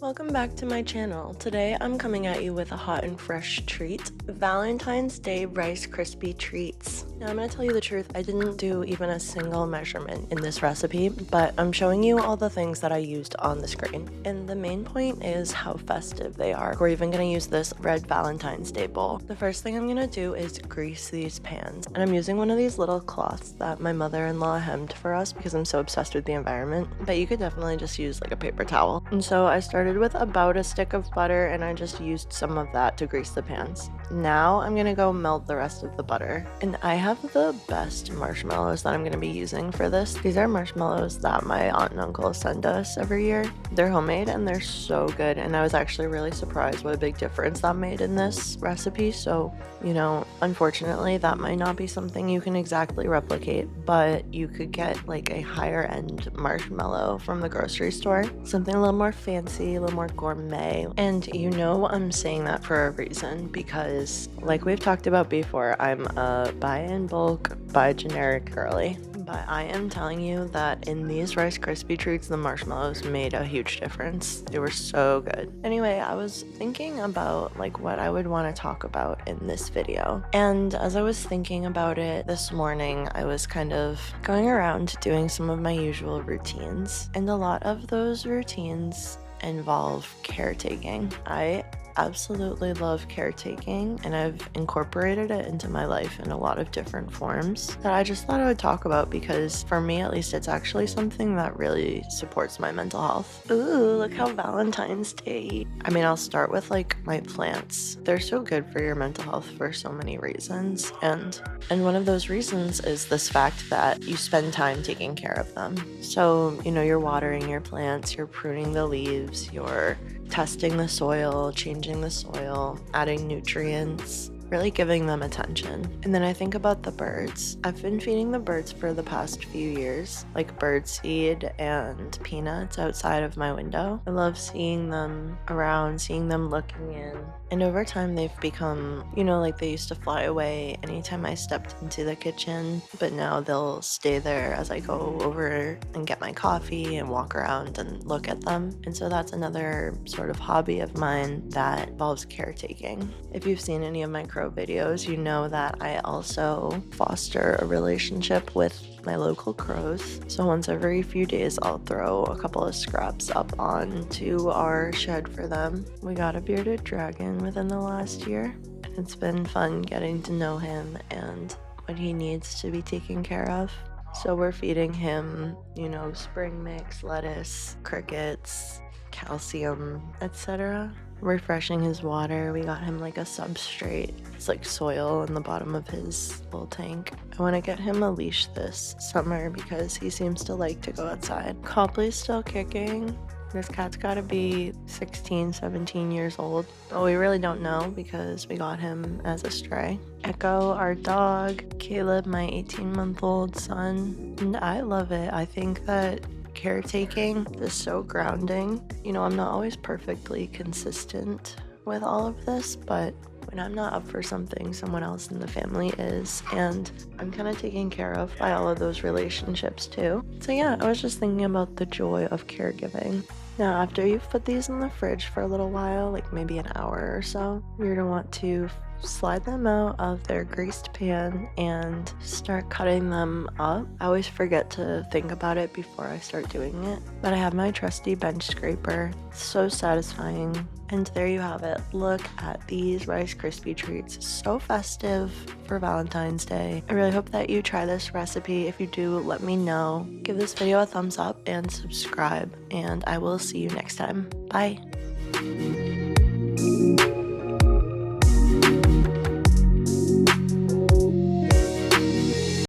Welcome back to my channel. Today I'm coming at you with a hot and fresh treat, Valentine's Day Rice Krispie treats. Now I'm going to tell you the truth, I didn't do even a single measurement in this recipe, but I'm showing you all the things that I used on the screen. And the main point is how festive they are. We're even going to use this red Valentine's Day bowl. The first thing I'm going to do is grease these pans. And I'm using one of these little cloths that my mother-in-law hemmed for us because I'm so obsessed with the environment. But you could definitely just use like a paper towel. And so I started with about a stick of butter and I just used some of that to grease the pans. Now I'm gonna go melt the rest of the butter. And I have the best marshmallows that I'm gonna be using for this. These are marshmallows that my aunt and uncle send us every year. They're homemade and they're so good, and I was actually really surprised what a big difference that made in this recipe. So, you know, unfortunately that might not be something you can exactly replicate, but you could get like a higher end marshmallow from the grocery store. Something a little more fancy, a little more gourmet. And you know I'm saying that for a reason, because like we've talked about before, I'm a buy in bulk, buy generic girly. But I am telling you that in these Rice Krispie treats, the marshmallows made a huge difference. They were so good. Anyway, I was thinking about like what I would want to talk about in this video. And as I was thinking about it this morning, I was kind of going around doing some of my usual routines. And a lot of those routines involve caretaking. I absolutely love caretaking, and I've incorporated it into my life in a lot of different forms that I just thought I would talk about because for me at least it's actually something that really supports my mental health. Ooh, look how Valentine's Day. I mean, I'll start with like my plants. They're so good for your mental health for so many reasons, and one of those reasons is this fact that you spend time taking care of them. So, you know, you're watering your plants, you're pruning the leaves, you're testing the soil, changing the soil, adding nutrients, really giving them attention. And then I think about the birds. I've been feeding the birds for the past few years, like birdseed and peanuts outside of my window. I love seeing them around, seeing them looking in. And over time they've become, you know, like they used to fly away anytime I stepped into the kitchen, but now they'll stay there as I go over and get my coffee and walk around and look at them. And so that's another sort of hobby of mine that involves caretaking. If you've seen any of my crow videos, you know that I also foster a relationship with my local crows. So once every few days I'll throw a couple of scraps up onto our shed for them. We got a bearded dragon within the last year. It's been fun getting to know him and what he needs to be taken care of. So we're feeding him, you know, spring mix, lettuce, crickets, calcium, etc. Refreshing his water. We got him like a substrate. It's like soil in the bottom of his little tank. I want to get him a leash this summer because he seems to like to go outside. Copley's still kicking. This cat's got to be 16, 17 years old, but we really don't know because we got him as a stray. Echo, our dog, Caleb, my 18-month-old son, and I love it. I think that caretaking is so grounding. You know, I'm not always perfectly consistent with all of this, but when I'm not up for something, someone else in the family is, and I'm kind of taken care of by all of those relationships too. So yeah, I was just thinking about the joy of caregiving. Now, after you've put these in the fridge for a little while, like maybe an hour or so, you're gonna want to slide them out of their greased pan and start cutting them up. I always forget to think about it before I start doing it, but I have my trusty bench scraper. It's so satisfying. And there you have it. Look at these Rice Krispie treats. So festive for Valentine's Day. I really hope that you try this recipe. If you do, let me know. Give this video a thumbs up and subscribe, and I will see you next time. Bye.